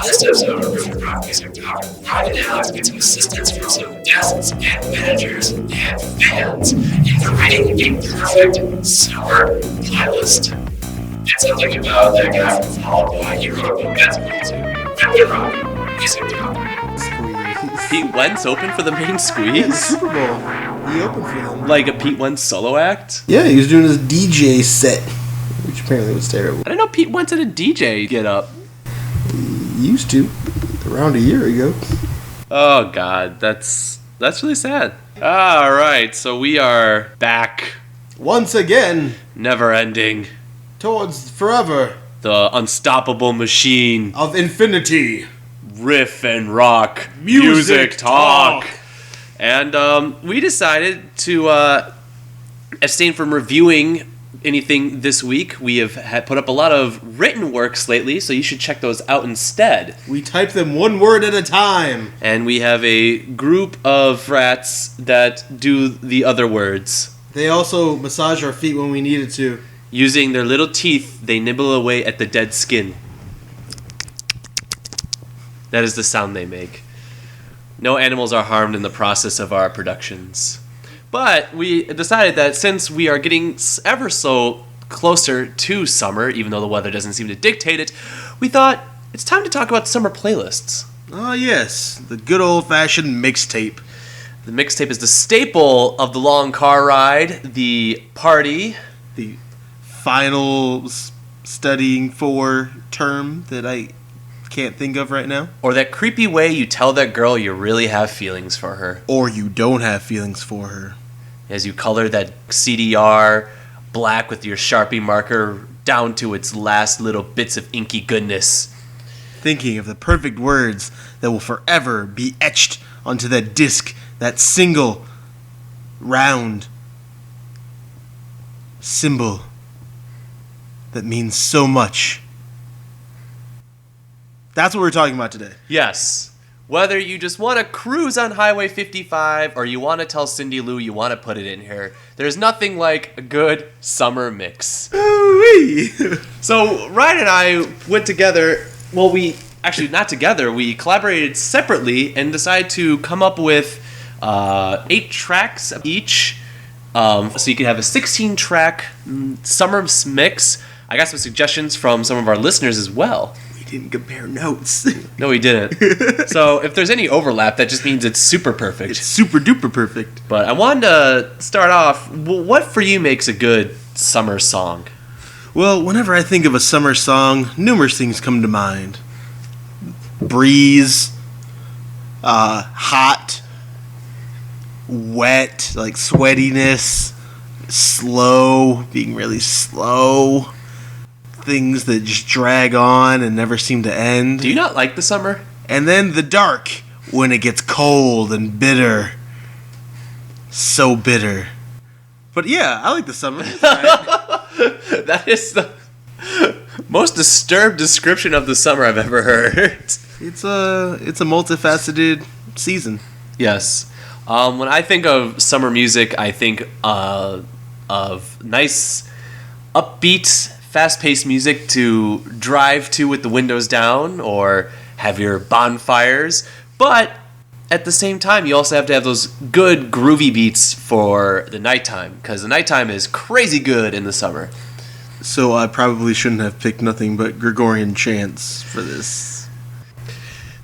On this episode of River Rock Music Talk, Ryan and Alex get some assistance from some guests and managers and fans in creating a perfect summer playlist. It sounds like about that guy from Fall Out Boy. You wrote a book as well too. River Rock Music Talk. Pete Wentz opened for the main squeeze? Super Bowl. He opened for them. Like a Pete Wentz solo act? Yeah, he was doing his DJ set, which apparently was terrible. I didn't know Pete Wentz had a DJ get up. He used to, around a year ago. Oh God, that's really sad. All right, so we are back, Once again, never ending, towards forever the unstoppable machine, of infinity. riff and rock, Music talk. talk. And we decided to abstain from reviewing anything this week. We have had put up a lot of written works lately, so you should check those out instead. We type them one word at a time. And we have a group of rats that do the other words. They also massage our feet when we needed to. Using their little teeth, they nibble away at the dead skin. That is the sound they make. No animals are harmed in the process of our productions. But we decided that since we are getting ever so closer to summer, even though the weather doesn't seem to dictate it, we thought it's time to talk about summer playlists. Oh yes, the good old-fashioned mixtape. The mixtape is the staple of the long car ride, the party. The final studying for term that I can't think of right now. Or that creepy way you tell that girl you really have feelings for her. Or you don't have feelings for her. As you color that CDR black with your Sharpie marker down to its last little bits of inky goodness. Thinking of the perfect words that will forever be etched onto that disc, that single, round symbol that means so much. That's what we're talking about today. Yes. Whether you just want to cruise on Highway 55 or you want to tell Cindy Lou you want to put it in here, there's nothing like a good summer mix. So Ryan and I went together, well, we actually not together, we collaborated separately and decided to come up with 8 tracks each. So you can have a 16-track summer mix. I got some suggestions from some of our listeners as well. Didn't compare notes. No, we didn't. So if there's any overlap, that just means it's super perfect. It's super duper perfect. But I wanted to start off, what for you makes a good summer song? Well, whenever I think of a summer song, numerous things come to mind. Breeze, hot, wet, like sweatiness, slow, being really slow. Things that just drag on and never seem to end. Do you not like the summer? And then the dark, when it gets cold and bitter. So bitter. But yeah, I like the summer. That is the most disturbed description of the summer I've ever heard. It's a multifaceted season. Yes. When I think of summer music, I think of nice, upbeat, fast-paced music to drive to with the windows down or have your bonfires. But at the same time, you also have to have those good groovy beats for the nighttime, because the nighttime is crazy good in the summer. So I probably shouldn't have picked nothing but Gregorian chants for this.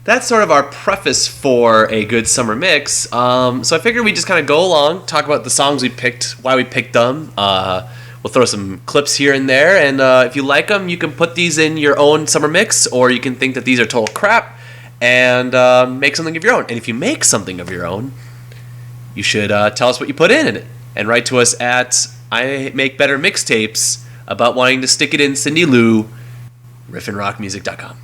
That's sort of our preface for a good summer mix. So I figured we'd just kind of go along, talk about the songs we picked, why we picked them. We'll throw some clips here and there, and if you like them, you can put these in your own summer mix, or you can think that these are total crap and make something of your own. And if you make something of your own, you should tell us what you put in it, and write to us at I Make Better Mixtapes about wanting to stick it in Cindy Lou, riffandrockmusic.com.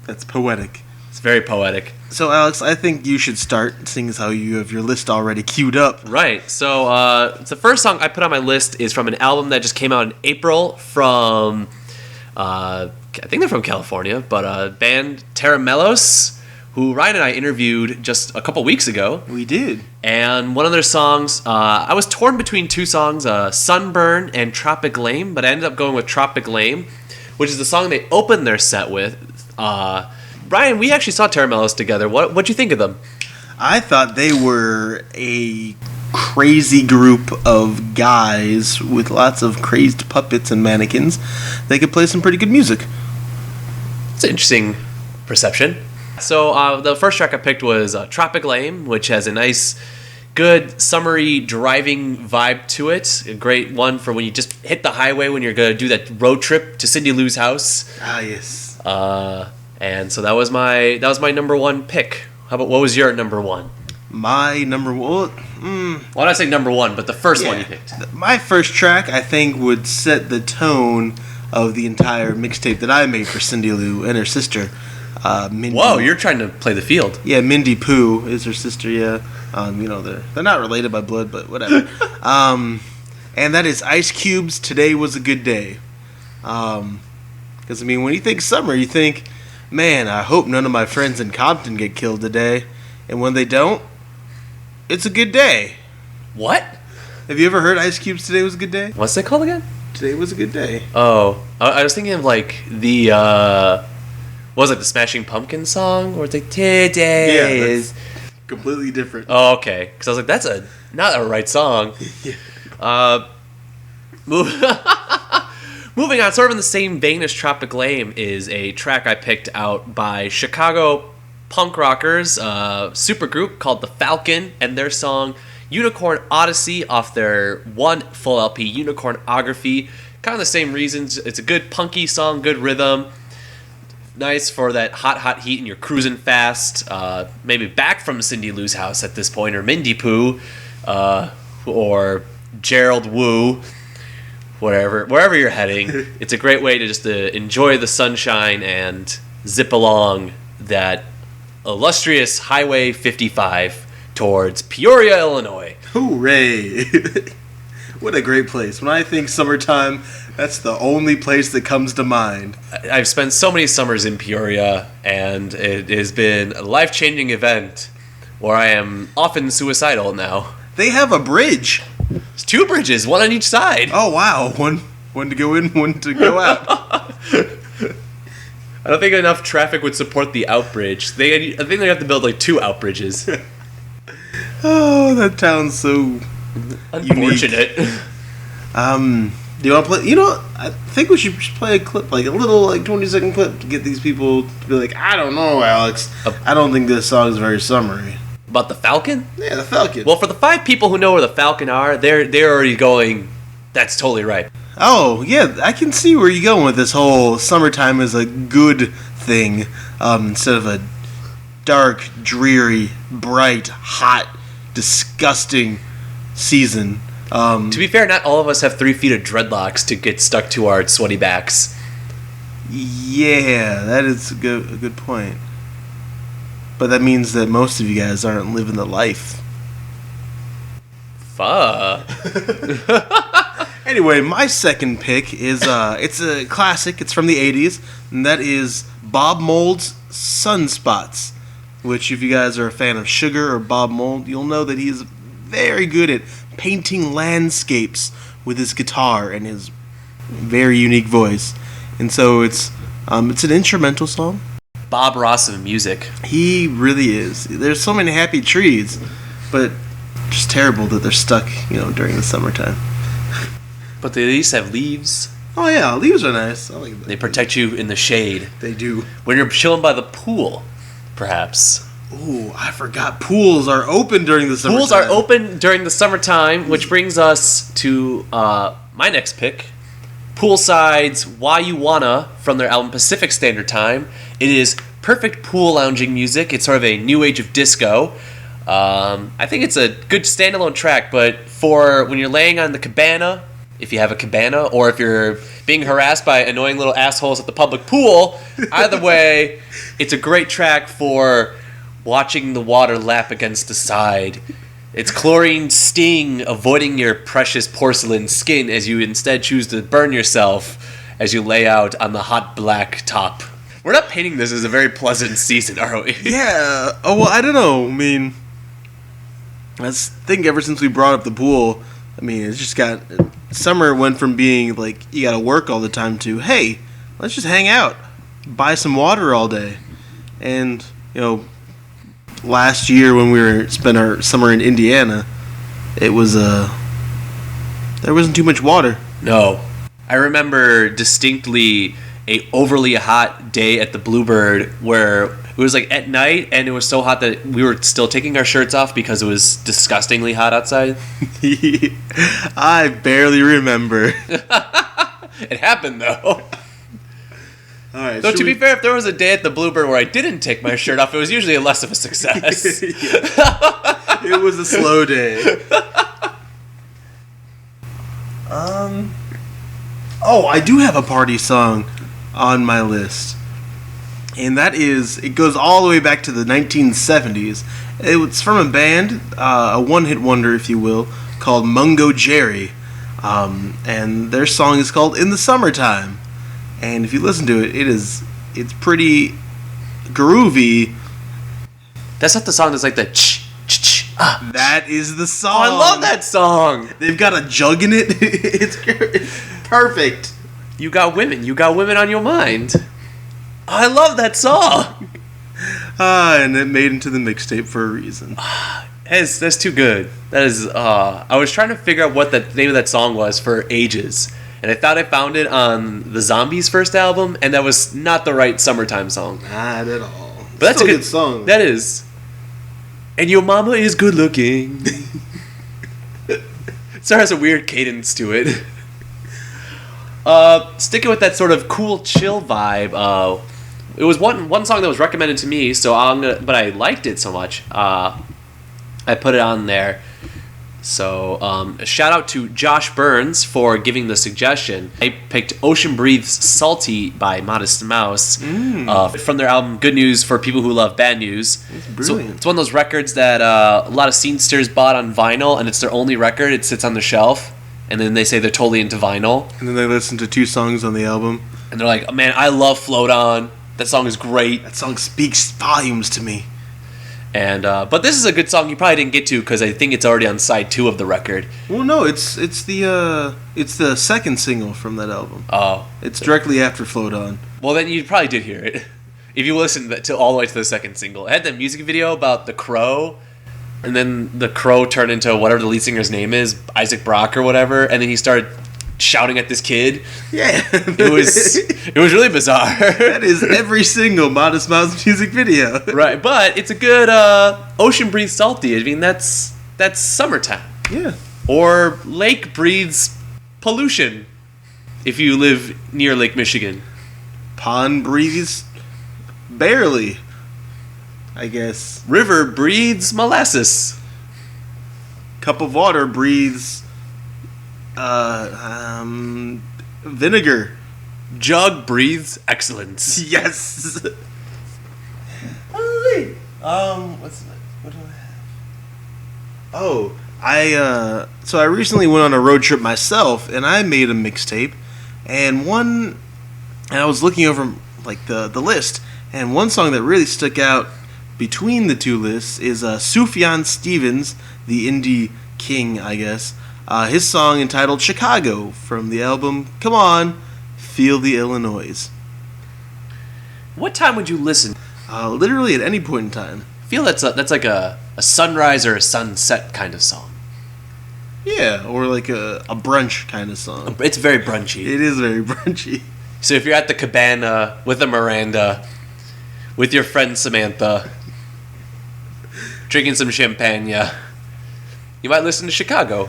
That's poetic. It's very poetic. So Alex, I think you should start, seeing as how you have your list already queued up. Right. So the first song I put on my list is from an album that just came out in April from, I think they're from California, but band Terra Melos, who Ryan and I interviewed just a couple weeks ago. We did. And one of their songs, I was torn between 2 songs, Sunburn and Tropic Lame, but I ended up going with Tropic Lame which is the song they opened their set with. Brian, we actually saw Terra Mellis together. What'd you think of them? I thought they were a crazy group of guys with lots of crazed puppets and mannequins. They could play some pretty good music. It's an interesting perception. So the first track I picked was Tropic Lame, which has a nice, good, summery driving vibe to it. A great one for when you just hit the highway when you're going to do that road trip to Cindy Lou's house. Ah, yes. And so that was my number one pick. How about, what was your number one? My number one... Why did I say number one, but the first one you picked? My first track, I think, would set the tone of the entire mixtape that I made for Cindy Lou and her sister, Mindy. Whoa, you're trying to play the field. Yeah, Mindy Pooh is her sister, yeah. They're not related by blood, but whatever. And that is Ice Cube's Today Was a Good Day. Because, when you think summer, you think, man, I hope none of my friends in Compton get killed today. And when they don't, it's a good day. What? Have you ever heard Ice Cube's Today Was a Good Day? What's it called again? Today Was a Good Day. Oh, I was thinking of like the what was it, the Smashing Pumpkins song, where it's like today is completely different. Oh, okay. Because I was like, that's not a right song. Yeah. Moving on, sort of in the same vein as Tropic Lame, is a track I picked out by Chicago punk rockers, supergroup called The Falcon, and their song Unicorn Odyssey off their one full LP, Unicornography. Kind of the same reasons. It's a good punky song, good rhythm. Nice for that hot heat and you're cruising fast. Maybe back from Cindy Lou's house at this point, or Mindy Pooh, or Gerald Wu, wherever you're heading. It's a great way to just enjoy the sunshine and zip along that illustrious Highway 55 towards Peoria, Illinois. Hooray! What a great place. When I think summertime, that's the only place that comes to mind. I've spent so many summers in Peoria, and it has been a life-changing event where I am often suicidal now. They have a bridge. There's 2 bridges, one on each side. Oh, wow. One to go in, one to go out. I don't think enough traffic would support the outbridge. I think they have to build like 2 outbridges. Oh, that town's so unfortunate. Unique. Do you want to play? I think we should play a clip, like a little, 20-second clip, to get these people to be like, I don't know, Alex. I don't think this song is very summery. About the Falcon? Yeah, the Falcon. Well, for the 5 people who know where the Falcon are, they're already going, that's totally right. Oh, yeah, I can see where you're going with this whole summertime is a good thing, instead of a dark, dreary, bright, hot, disgusting season. To be fair, not all of us have 3 feet of dreadlocks to get stuck to our sweaty backs. Yeah, that is a good point. But that means that most of you guys aren't living the life. Fuck. Anyway, my second pick is it's a classic. It's from the 80s, and that is Bob Mould's Sunspots, which if you guys are a fan of Sugar or Bob Mould, you'll know that he is very good at painting landscapes with his guitar and his very unique voice. And so it's an instrumental song. Bob Ross of music. He really is. There's so many happy trees, but just terrible that they're stuck, during the summertime. But they at least have leaves. Oh yeah, leaves are nice. I like that. They protect you in the shade. They do. When you're chilling by the pool, perhaps. Ooh, I forgot pools are open during the summertime. Pools are open during the summertime, which brings us to my next pick. Poolside's Why You Wanna from their album Pacific Standard Time. It is perfect pool lounging music. It's sort of a new age of disco. I think it's a good standalone track, but for when you're laying on the cabana, if you have a cabana, or if you're being harassed by annoying little assholes at the public pool, either way, it's a great track for watching the water lap against the side. It's chlorine sting, avoiding your precious porcelain skin as you instead choose to burn yourself as you lay out on the hot black top. We're not painting this as a very pleasant season, are we? Yeah. Oh, well, I don't know. I think ever since we brought up the pool, it's just got... Summer went from being like, you gotta work all the time to, hey, let's just hang out, buy some water all day. And, last year when we spent our summer in Indiana, it was, there wasn't too much water. No. I remember distinctly a overly hot day at the Bluebird where it was like at night and it was so hot that we were still taking our shirts off because it was disgustingly hot outside. I barely remember. It happened though. All right. Though to be fair, if there was a day at the Bluebird where I didn't take my shirt off, it was usually less of a success. It was a slow day. Oh, I do have a party song on my list. And it goes all the way back to the 1970s. It's from a band, a one-hit wonder, if you will, called Mungo Jerry. And their song is called In the Summertime. And if you listen to it, it's pretty groovy. That's not the song that's like the ch-ch-ch-ah. That is the song. Oh, I love that song. They've got a jug in it. It's perfect. You got women on your mind. I love that song. And it made into the mixtape for a reason. That's too good. That is. I was trying to figure out what the name of that song was for ages, and I thought I found it on the Zombies' first album, and that was not the right summertime song. Not at all. But that's still a good song. That is. And your mama is good looking. It sort of has a weird cadence to it. Sticking with that sort of cool, chill vibe. It was one song that was recommended to me, but I liked it so much. I put it on there. So, a shout out to Josh Burns for giving the suggestion. I picked Ocean Breathes Salty by Modest Mouse from their album Good News for People Who Love Bad News. That's brilliant. So it's one of those records that a lot of scenesters bought on vinyl, and it's their only record. It sits on the shelf, and then they say they're totally into vinyl. And then they listen to 2 songs on the album. And they're like, oh, man, I love Float On. That song is great. That song speaks volumes to me. And but this is a good song you probably didn't get to because I think it's already on side 2 of the record. Well, no, it's the second single from that album. Oh, It's directly after Float On. well then you probably did hear it if you listened to all the way to the second single. It had the music video about the crow, and then the crow turned into whatever the lead singer's name is, Isaac Brock or whatever, and then he started shouting at this kid. Yeah. It was really bizarre. That is every single Modest Mouse music video. Right, but it's a good Ocean Breathes Salty. I mean, that's summertime. Yeah. Or Lake Breathes Pollution if you live near Lake Michigan. Pond breathes barely, I guess. River breathes molasses. Cup of water breathes vinegar. Jug breathes excellence. Yes. What do I have? Oh, so I recently went on a road trip myself, and I made a mixtape, and I was looking over like the list, and one song that really stuck out between the 2 lists is Sufjan Stevens, the indie king, I guess. His song entitled Chicago from the album Come On, Feel the Illinois. What time would you listen? Literally at any point in time. I feel that's like a sunrise or a sunset kind of song. Yeah, or like a brunch kind of song. It's very brunchy. It is very brunchy. So if you're at the cabana with a Miranda, with your friend Samantha, drinking some champagne, you might listen to Chicago.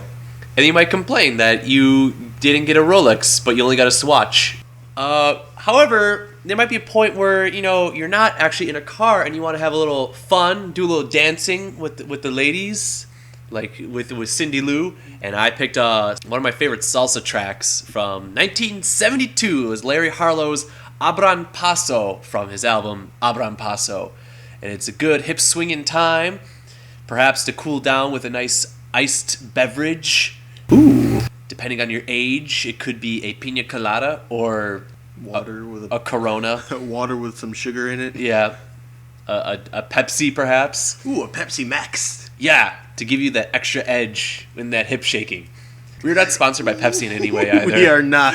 And you might complain that you didn't get a Rolex, but you only got a Swatch. However, there might be a point where, you're not actually in a car and you want to have a little fun, do a little dancing with the ladies, like with Cindy Lou. And I picked one of my favorite salsa tracks from 1972. It was Larry Harlow's Abran Paso from his album Abran Paso. And it's a good hip swinging time, perhaps to cool down with a nice iced beverage. Ooh. Depending on your age, it could be a pina colada or Water with a Corona. Water with some sugar in it. Yeah. A Pepsi, perhaps. Ooh, a Pepsi Max. Yeah, to give you that extra edge in that hip shaking. We're not sponsored by Pepsi in any way either. We are not.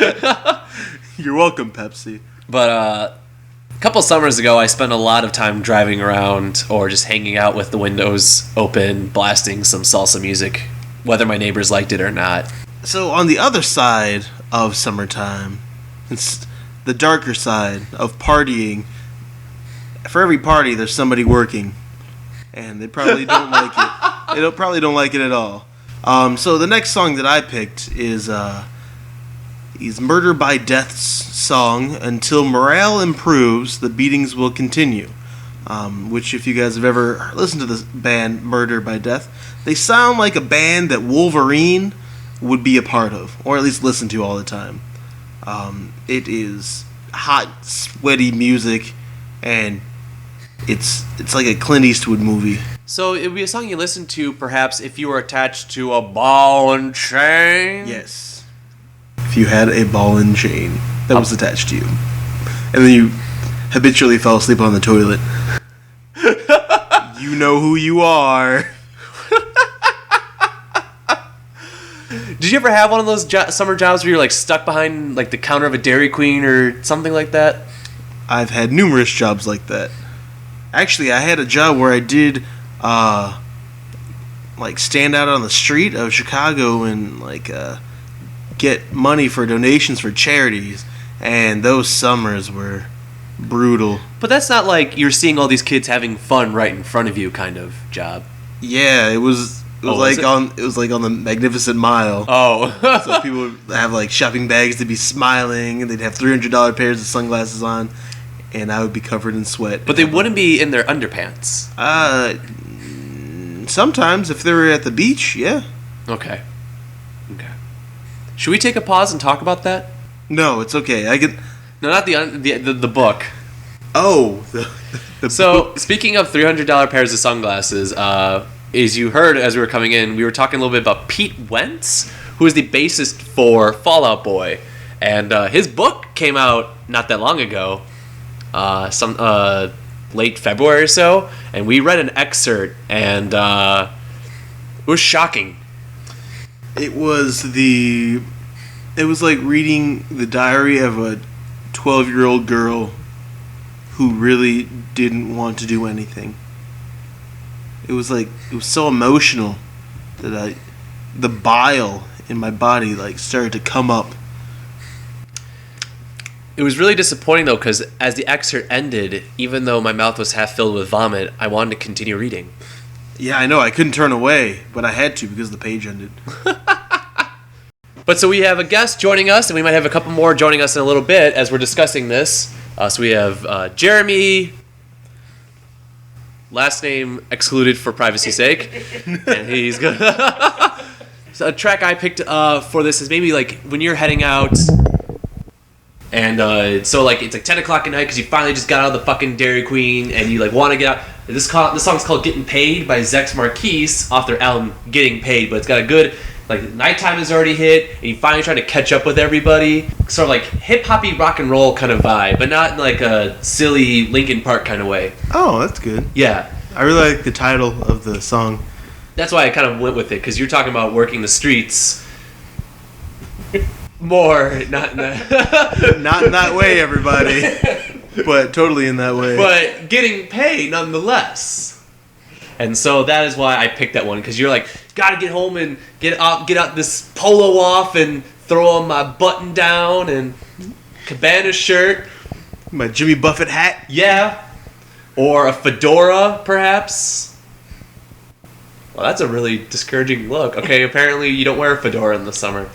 You're welcome, Pepsi. But a couple summers ago, I spent a lot of time driving around or just hanging out with the windows open, blasting some salsa music, whether my neighbors liked it or not. So on the other side of summertime, it's the darker side of partying. For every party, there's somebody working, and they probably don't like it. Probably don't like it at all. So the next song that I picked is Murder by Death's song, Until Morale Improves, the Beatings Will Continue. Which, if you guys have ever listened to this band, Murder by Death, they sound like a band that Wolverine would be a part of, or at least listen to all the time. It is hot, sweaty music, and it's like a Clint Eastwood movie. So it would be a song you listen to, perhaps, if you were attached to a ball and chain? Yes. If you had a ball and chain that was attached to you, and then you habitually fell asleep on the toilet, you know who you are. Did you ever have one of those summer jobs where you're like stuck behind like the counter of a Dairy Queen or something like that? I've had numerous jobs like that. Actually, I had a job where I did like stand out on the street of Chicago and like get money for donations for charities, and those summers were brutal. But that's not like you're seeing all these kids having fun right in front of you kind of job. Yeah, it was on the Magnificent Mile. Oh. So people would have like shopping bags to be smiling, and they'd have $300 pairs of sunglasses on, and I would be covered in sweat. But they wouldn't be in their underpants. Sometimes if they were at the beach, yeah. Okay. Should we take a pause and talk about that? No, it's okay. No, not the book. Oh, the So, book. speaking of $300 pairs of sunglasses, as you heard as we were coming in, we were talking a little bit about Pete Wentz, who is the bassist for Fall Out Boy. And his book came out not that long ago, late February or so, and we read an excerpt, and it was shocking. It was like reading the diary of a 12-year-old girl who really didn't want to do anything. It was so emotional that the bile in my body like started to come up. It was really disappointing though, because as the excerpt ended, even though my mouth was half filled with vomit, I wanted to continue reading. Yeah, I know. I couldn't turn away, but I had to because the page ended. But so we have a guest joining us, and we might have a couple more joining us in a little bit as we're discussing this. So we have Jeremy, last name excluded for privacy's sake, and he's good. So a track I picked for this is maybe like when you're heading out, and so like it's like 10 o'clock at night because you finally just got out of the fucking Dairy Queen, and you like want to get out. This song's called "Getting Paid" by Zex Marquise off their album "Getting Paid," but it's got a good. Like, nighttime has already hit, and you finally trying to catch up with everybody. Sort of like hip-hoppy rock and roll kind of vibe, but not in like a silly Linkin Park kind of way. Oh, that's good. Yeah. I really like the title of the song. That's why I kind of went with it, because you're talking about working the streets more, not in that. Not in that way, everybody. But totally in that way. But getting paid nonetheless. And so that is why I picked that one, because you're like, gotta get home and get out this polo off and throw on my button down and Cabana shirt. My Jimmy Buffett hat. Yeah. Or a fedora, perhaps. Well, that's a really discouraging look. Okay, apparently you don't wear a fedora in the summer.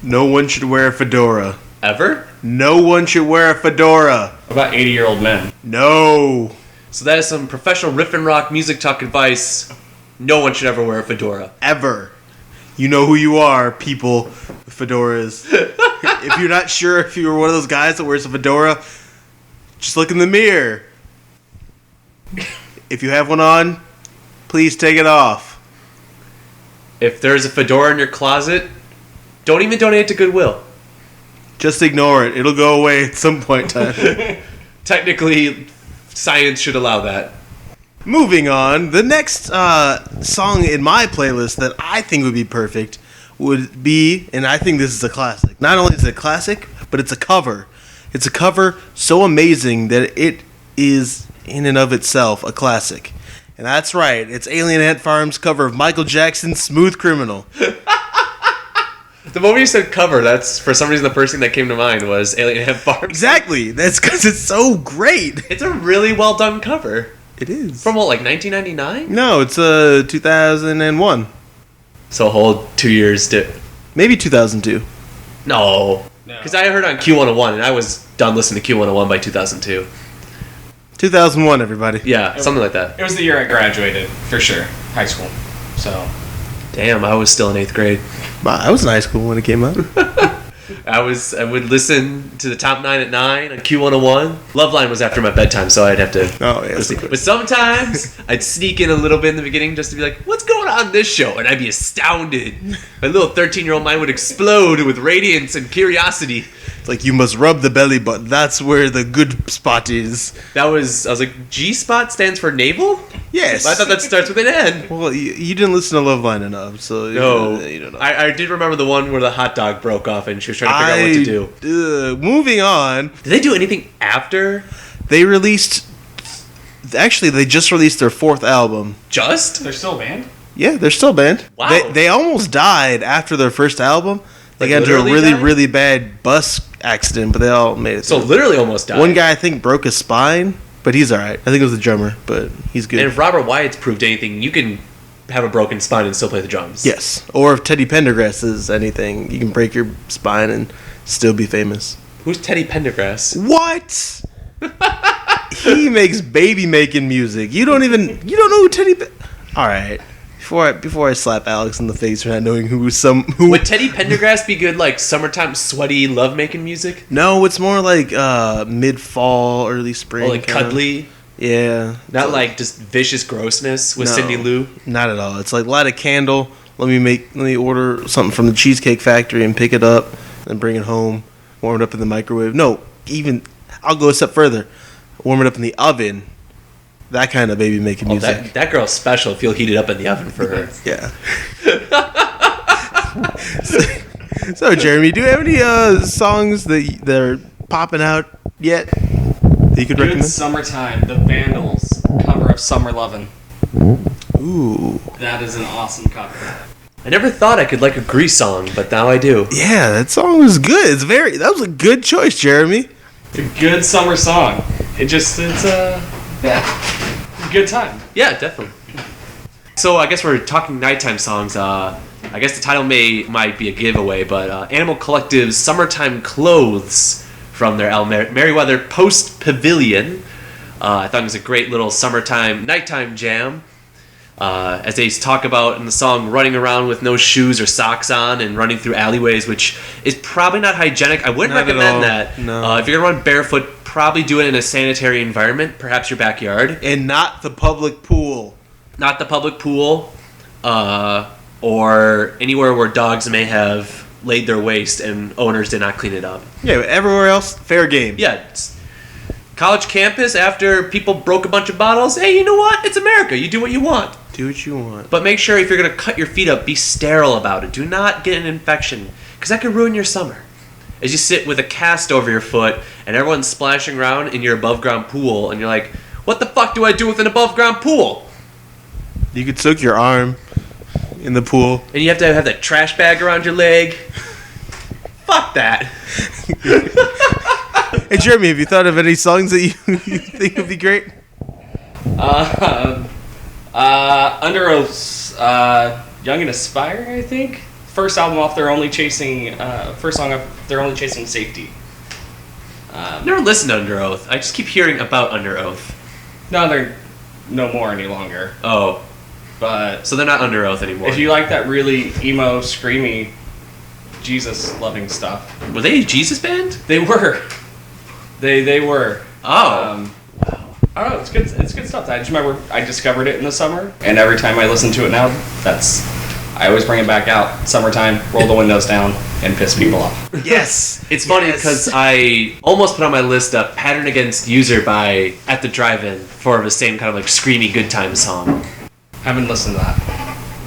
No one should wear a fedora. Ever? No one should wear a fedora. What about 80-year-old men? No. So that is some professional riff and rock music talk advice. No one should ever wear a fedora. Ever. You know who you are, people with fedoras. If you're not sure if you're one of those guys that wears a fedora, just look in the mirror. If you have one on, please take it off. If there's a fedora in your closet, don't even donate it to Goodwill. Just ignore it. It'll go away at some point in time. Technically, science should allow that. Moving on, the next song in my playlist that I think would be perfect would be, and I think this is a classic. Not only is it a classic, but it's a cover. It's a cover so amazing that it is in and of itself a classic. And that's right, it's Alien Ant Farm's cover of Michael Jackson's Smooth Criminal. The moment you said cover, that's for some reason the first thing that came to mind was Alien Ant Farm. Exactly, that's because it's so great. It's a really well done cover. It is. From what, like 1999? No, it's 2001. So a whole 2 years. Maybe 2002. No. Because I heard on Q101 and I was done listening to Q101 by 2002. 2001, everybody. Yeah, something like that. It was the year I graduated, for sure. High school. So. Damn, I was still in 8th grade. Wow, I was in high school when it came out. I would listen to the top 9 at 9 on Q101. Loveline was after my bedtime, so I'd have to. Oh, yeah. listen. But sometimes I'd sneak in a little bit in the beginning just to be like, "What's going on in this show?" And I'd be astounded. My little 13-year-old mind would explode with radiance and curiosity. It's like you must rub the belly button. That's where the good spot is. I was like, G-spot stands for navel? Yes. I thought that starts with an N. Well, you didn't listen to Loveline enough, so No. you don't know. I did remember the one where the hot dog broke off and she was trying to figure out what to do. Moving on, Did they do anything after? they released. Actually, they just released their 4th album. Just? They're still a band? Yeah, they're still a band. Wow. They almost died after their first album. They Like got into a literally really, died? really bad bus accident, but they all made it. So through. literally almost died. One guy I think broke his spine, but he's all right. I think it was the drummer, but he's good. And if Robert Wyatt's proved anything, you can have a broken spine and still play the drums. Yes, or if Teddy Pendergrass is anything, you can break your spine and still be famous. Who's Teddy Pendergrass? What? He makes baby making music. You don't know who Teddy. All right. Before I slap Alex in the face for not knowing who. Would Teddy Pendergrass be good, like summertime sweaty lovemaking music? No, it's more like mid-fall, early spring. Or like kinda. cuddly? Yeah. Not like just vicious grossness with No, Cindy Lou? Not at all. It's like light a candle. Let me order something from the Cheesecake Factory and pick it up and bring it home. Warm it up in the microwave. No, even I'll go a step further. Warm it up in the oven. That kind of baby making Oh, music. that girl's special if you'll heat it up in the oven for her. Yeah. So, Jeremy, do you have any songs that are popping out yet that you could Good recommend? Summertime, the Vandals cover of Summer Lovin'. Ooh. That is an awesome cover. I never thought I could like a Grease song, but now I do. Yeah, that song was good. That was a good choice, Jeremy. It's a good summer song. It's a good time. Yeah, definitely. So I guess we're talking nighttime songs. I guess the title might be a giveaway, but Animal Collective's "Summertime Clothes" from their album Merriweather Post Pavilion. I thought it was a great little summertime nighttime jam. As they talk about in the song, running around with no shoes or socks on and running through alleyways, which is probably not hygienic. I wouldn't Not at recommend all. that. No. If you're gonna run barefoot, probably do it in a sanitary environment, perhaps your backyard. And not the public pool. Not the public pool, or anywhere where dogs may have laid their waste and owners did not clean it up. Yeah, but everywhere else, fair game. Yeah, it's college campus after people broke a bunch of bottles. Hey, you know what? It's America. You do what you want. Do what you want. But make sure if you're going to cut your feet up, be sterile about it. Do not get an infection, because that could ruin your summer. As you sit with a cast over your foot and everyone's splashing around in your above ground pool, and you're like, what the fuck do I do with an above ground pool? You could soak your arm in the pool. And you have to have that trash bag around your leg. Fuck that. Hey, Jeremy, have you thought of any songs that you think would be great? Under Oath's Young and Aspire, I think. First album off, first song off, they're only chasing safety. I've never listened to Under Oath. I just keep hearing about Under Oath. No, they're no more any longer. Oh, But so they're not Under Oath anymore. if you like that really emo, screamy, Jesus-loving stuff, Were they a Jesus band? they were. They were. Oh. I don't know. It's good. It's good stuff. I just remember I discovered it in the summer, and every time I listen to it now, I always bring it back out. Summertime, roll the windows down, and piss people off. Yes. It's funny because I almost put on my list a Pattern Against User by At the Drive-In for the same kind of like screamy good time song. Haven't listened to that.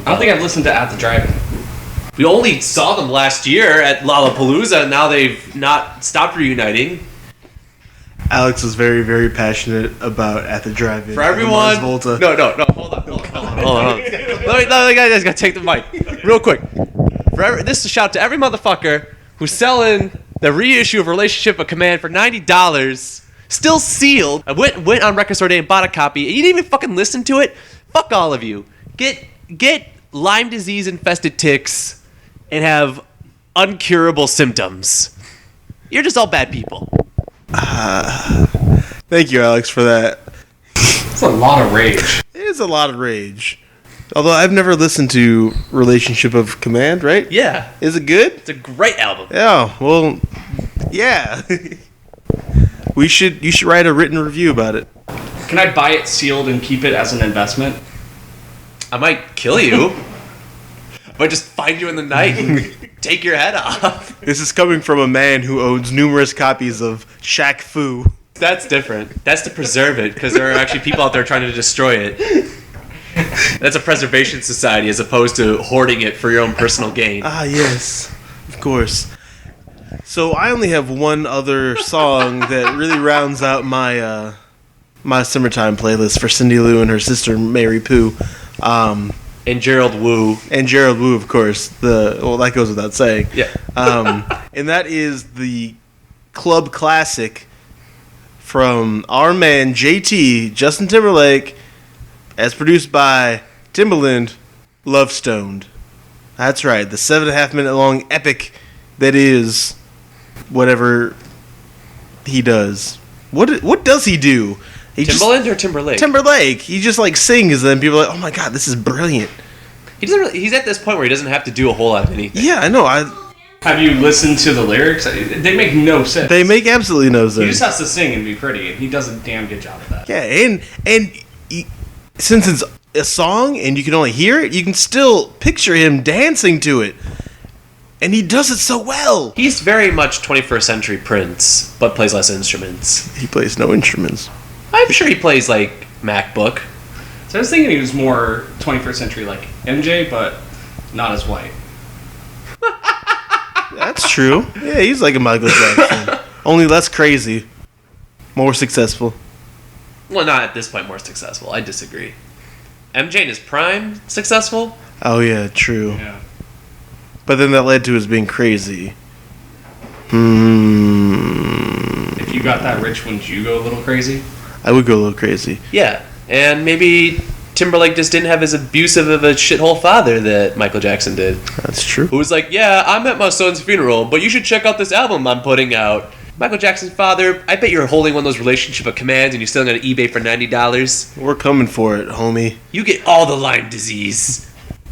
I don't think I've listened to At the Drive-In. We only saw them last year at Lollapalooza, and now they've not stopped reuniting. Alex was very, very passionate about at the drive-in. For everyone, the Mars Volta. no, hold on. Let me guys gotta take the mic real quick. This is a shout to every motherfucker who's selling the reissue of Relationship of Command for $90, still sealed. I went on Record Store Day and bought a copy, and you didn't even fucking listen to it. Fuck all of you. Get Lyme disease infested ticks and have uncurable symptoms. You're just all bad people. Thank you, Alex, for that. It's a lot of rage. It is a lot of rage. Although I've never listened to Relationship of Command, right? Yeah, Is it good? it's a great album. Yeah, well, yeah. You should write a written review about it. Can I buy it sealed and keep it as an investment? I might kill you. I might just find you in the night and take your head off. This is coming from a man who owns numerous copies of Shaq Fu. That's different. That's to preserve it, because there are actually people out there trying to destroy it. That's a preservation society as opposed to hoarding it for your own personal gain. Ah, yes, of course. So I only have one other song that really rounds out my my summertime playlist for Cindy Lou and her sister Mary Pooh. And Gerald Wu. And Gerald Wu, of course. That goes without saying. Yeah. And that is the club classic from our man JT, Justin Timberlake, as produced by Timbaland, Love Stoned. That's right, the 7.5 minute long epic that is whatever he does. What does he do? Timbaland or Timberlake? Timberlake. He just like sings, and then people are like, "Oh my god, this is brilliant." He's at this point where he doesn't have to do a whole lot of anything. Yeah, I know. Have you listened to the lyrics? They make no sense. They make absolutely no sense. He just has to sing and be pretty, and he does a damn good job of that. Yeah, and since it's a song and you can only hear it, you can still picture him dancing to it. And he does it so well. He's very much 21st century Prince, but plays less instruments. He plays no instruments. I'm sure he plays like MacBook. So I was thinking he was more 21st century like MJ, but not as white. That's true. Yeah, he's like a Michael Jackson. Only less crazy. More successful. Well, not at this point more successful. I disagree. MJ in his prime, successful? Oh yeah, true. Yeah. But then that led to his being crazy. If you got that rich, wouldn't you go a little crazy? I would go a little crazy. Yeah. And maybe Timberlake just didn't have as abusive of a shithole father that Michael Jackson did. That's true. Who was like, yeah, I'm at my son's funeral, but you should check out this album I'm putting out. Michael Jackson's father, I bet you're holding one of those Relationship of Commands and you're selling it on eBay for $90. We're coming for it, homie. You get all the Lyme disease.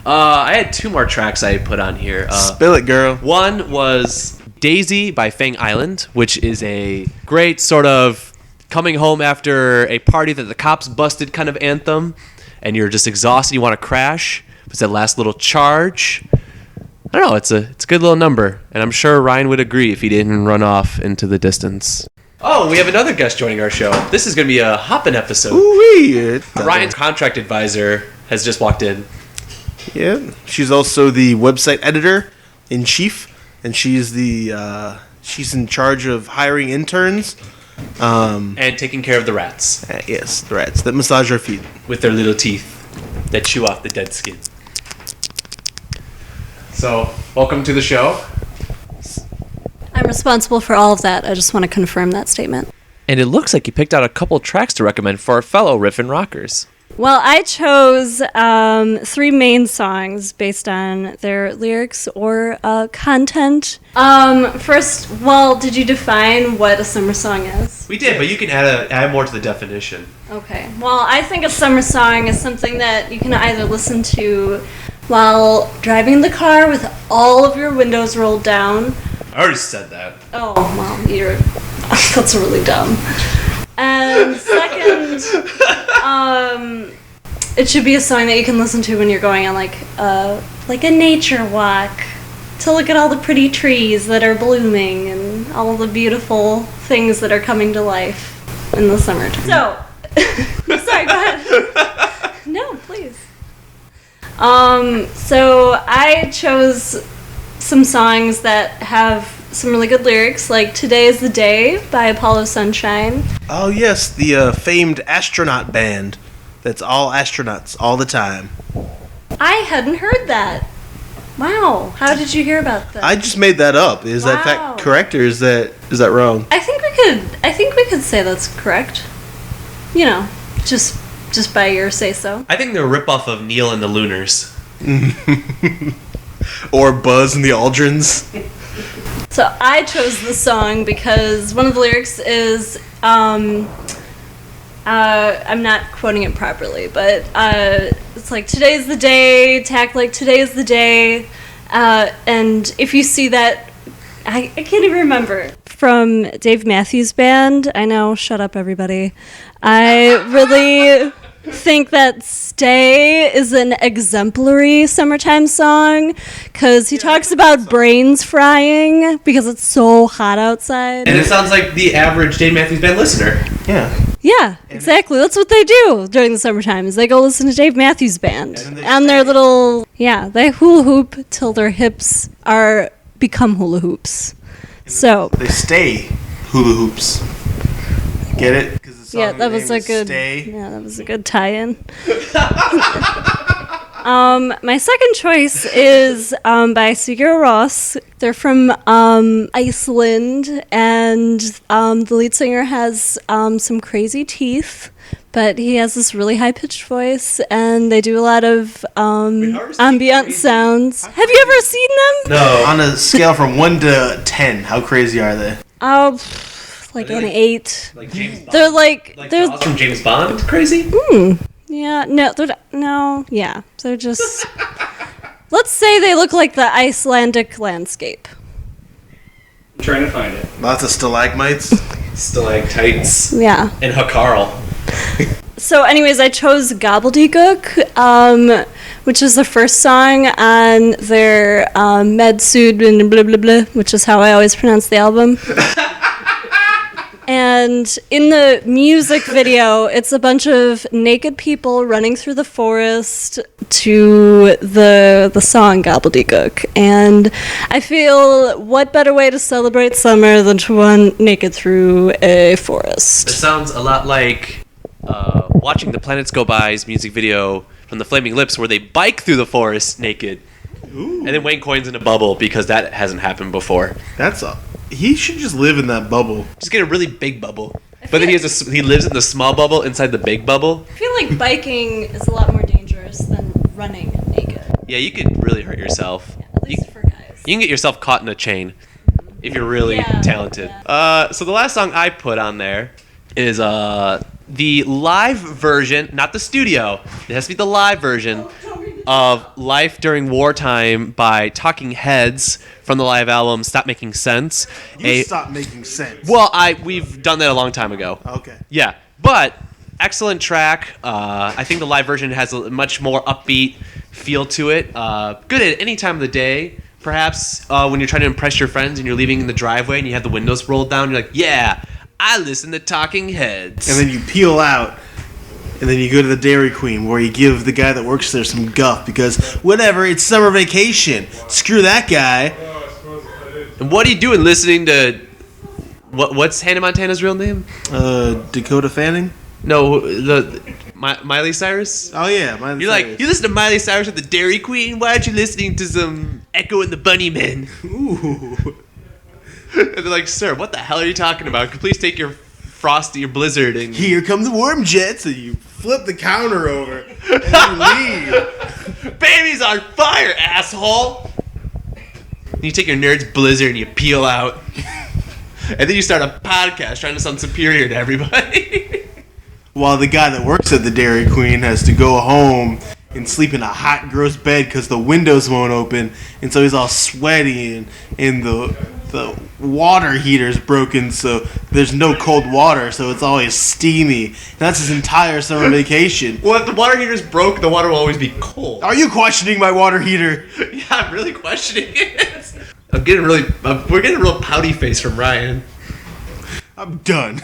I had two more tracks I put on here. Spill it, girl. One was Daisy by Fang Island, which is a great sort of coming home after a party that the cops busted kind of anthem, and you're just exhausted, you want to crash. It's that last little charge. I don't know, it's a good little number, and I'm sure Ryan would agree if he didn't run off into the distance. Oh, we have another guest joining our show. This is going to be a hoppin' episode. Ooh-wee. Ryan's contract advisor has just walked in. Yeah, she's also the website editor in chief, and she's she's in charge of hiring interns. And taking care of the rats Yes, the rats that massage our feet. with their little teeth that chew off the dead skin. So, welcome to the show. I'm responsible for all of that. I just want to confirm that statement. And it looks like you picked out a couple tracks to recommend for our fellow Riffin' Rockers. Well, I chose 3 main songs based on their lyrics or content. First, did you define what a summer song is? We did, but you can add more to the definition. Okay. Well, I think a summer song is something that you can either listen to while driving the car with all of your windows rolled down. I already said that. Oh, well, that's really dumb. And second, it should be a song that you can listen to when you're going on like a nature walk to look at all the pretty trees that are blooming and all the beautiful things that are coming to life in the summertime. So, sorry, go ahead. No, please. So I chose some songs that have some really good lyrics, like "Today is the Day" by Apollo Sunshine. Oh yes, the famed astronaut band. That's all astronauts all the time. I hadn't heard that. Wow, how did you hear about that? I just made that up. Is that Wow. fact correct or is that wrong? I think we could say that's correct. You know, just by your say so. I think they're a ripoff of Neil and the Lunars. Or Buzz and the Aldrins. So I chose the song because one of the lyrics is, I'm not quoting it properly, but it's like, today's the day, tack like today's the day, and if you see that, I can't even remember. From Dave Matthews Band, I know, shut up everybody. I really think that Stay is an exemplary summertime song because he talks about brains frying because it's so hot outside. And it sounds like the average Dave Matthews Band listener. Yeah. Yeah, exactly. That's what they do during the summertime is they go listen to Dave Matthews Band. And they And their little, they hula hoop till their hips become hula hoops. So, They stay hula hoops. Get it? 'Cause the song yeah, that was name a is good. Stay. Yeah, that was a good tie-in. My second choice is by Sigur Rós. They're from Iceland, and the lead singer has some crazy teeth, but he has this really high-pitched voice, and they do a lot of ambient sounds. Have you ever seen them? No. On a scale from 1 to 10, how crazy are they? Oh, like an 8. Like James Bond. They're like they're Jaws from James Bond? Crazy? yeah they're just let's say they look like the Icelandic landscape. I'm trying to find it. Lots of stalagmites. Stalactites. Yeah. And Hakarl. So, anyways, I chose Gobbledygook, which is the first song on their Med Sud and blah blah blah, which is how I always pronounce the album. And in the music video, it's a bunch of naked people running through the forest to the song Gobbledygook. And I feel what better way to celebrate summer than to run naked through a It forest. sounds a lot like watching the Planets Go By's music video from the Flaming Lips where they bike through the forest naked. Ooh. And then Wayne Coyne's in a bubble because that hasn't happened before. That's he should just live in that bubble. Just get a really big bubble. But then he lives in the small bubble inside the big bubble. I feel like biking is a lot more dangerous than running naked. Yeah, you could really hurt yourself. At You, least for guys. you can get yourself caught in a chain if you're really Yeah, talented. yeah. So the last song I put on there is the live version, not the studio. It has to be the live version of Life During Wartime by Talking Heads from the live album Stop Making Sense. Stop making sense. Well, we've done that a long time ago. Okay. Yeah, but excellent track. I think the live version has a much more upbeat feel to it. Good at any time of the day. Perhaps when you're trying to impress your friends and you're leaving in the driveway and you have the windows rolled down, you're like, yeah, I listen to Talking Heads. And then you peel out, and then you go to the Dairy Queen where you give the guy that works there some guff because whatever, it's summer vacation. Screw that guy. And what are you doing listening to... What's Hannah Montana's real name? Dakota Fanning? No, Miley Cyrus? Oh yeah, You're like, you listen to Miley Cyrus at the Dairy Queen? Why aren't you listening to some Echo and the Bunnymen? ooh. And they're like, sir, what the hell are you talking about? Could you please take your Frosty, your Blizzard, and... Here come the warm jets, and you flip the counter over and then leave. Baby's on fire, asshole! And you take your Nerds Blizzard and you peel out. And then you start a podcast trying to sound superior to everybody. While the guy that works at the Dairy Queen has to go home and sleep in a hot, gross bed because the windows won't open, and so he's all sweaty, and the water heater's broken, so there's no cold water, so it's always steamy. And that's his entire summer vacation. Well, if the water heater's broke, the water will always be cold. Are you questioning my water heater? Yeah, I'm really questioning it. We're getting a real pouty face from Ryan. I'm done.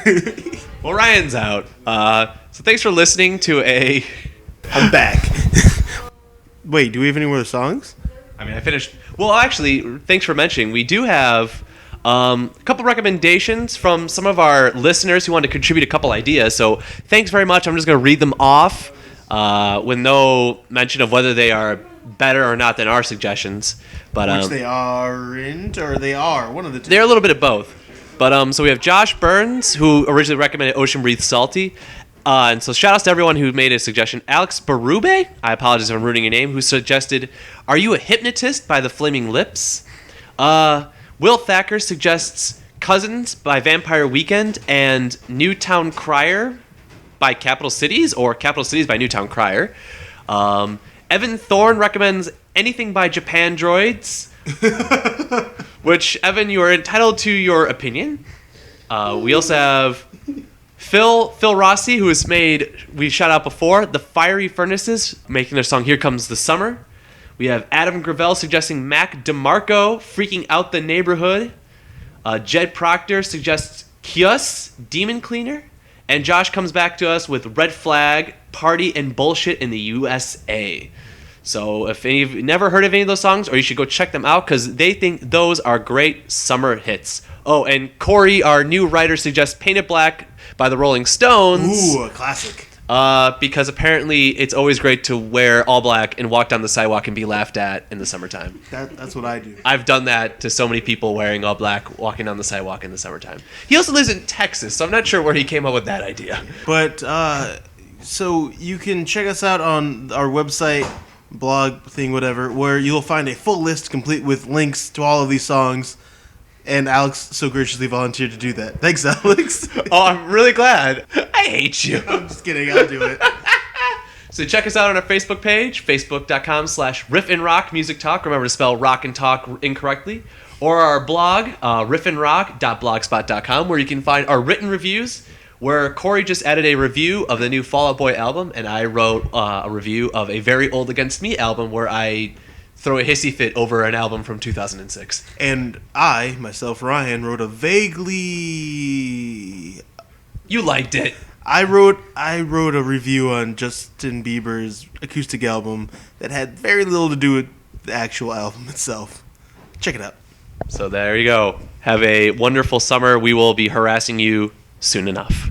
Well, Ryan's out. So thanks for listening to I'm back. Wait, do we have any more songs? I mean, I finished. Well, actually, thanks for mentioning. We do have A couple recommendations from some of our listeners who want to contribute a couple ideas. So thanks very much. I'm just going to read them off with no mention of whether they are better or not than our suggestions. But Which they aren't, or they are. One of the two. they're a little bit of both. But so we have Josh Burns, who originally recommended Ocean Breathe Salty. And so shout outs to everyone who made a suggestion. Alex Barube, I apologize if I'm ruining your name, who suggested Are You a Hypnotist by the Flaming Lips? Will Thacker suggests Cousins by Vampire Weekend and Newtown Crier by Capital Cities, or Capital Cities by Newtown Crier. Evan Thorne recommends Anything by Japan Droids, which, Evan, you are entitled to your opinion. We also have Phil Rossi, who has made, we shout out before, The Fiery Furnaces, making their song Here Comes the Summer. We have Adam Gravel suggesting Mac DeMarco, Freaking Out the Neighborhood. Jed Proctor suggests Kios, Demon Cleaner. And Josh comes back to us with Red Flag, Party and Bullshit in the USA. So if you've never heard of any of those songs, or you should go check them out because they think those are great summer hits. Oh, and Corey, our new writer, suggests Painted Black by the Rolling Stones. Ooh, a classic. Because apparently it's always great to wear all black and walk down the sidewalk and be laughed at in the summertime. That's what I do. I've done that to so many people wearing all black, walking down the sidewalk in the summertime. He also lives in Texas, so I'm not sure where he came up with that idea. But, so you can check us out on our website, blog thing, whatever, where you'll find a full list complete with links to all of these songs. And Alex so graciously volunteered to do that. Thanks, Alex. Oh, I'm really glad. I hate you. I'm just kidding. I'll do it. So check us out on our Facebook page, facebook.com/riffandrock music talk. Remember to spell rock and talk incorrectly. Or our blog, riffandrock.blogspot.com, where you can find our written reviews, where Corey just added a review of the new Fall Out Boy album, and I wrote a review of a Very Old Against Me album where I throw a hissy fit over an album from 2006. And I, myself, Ryan, wrote a vaguely... You liked it. I wrote a review on Justin Bieber's acoustic album that had very little to do with the actual album itself. Check it out. So there you go. Have a wonderful summer. We will be harassing you soon enough.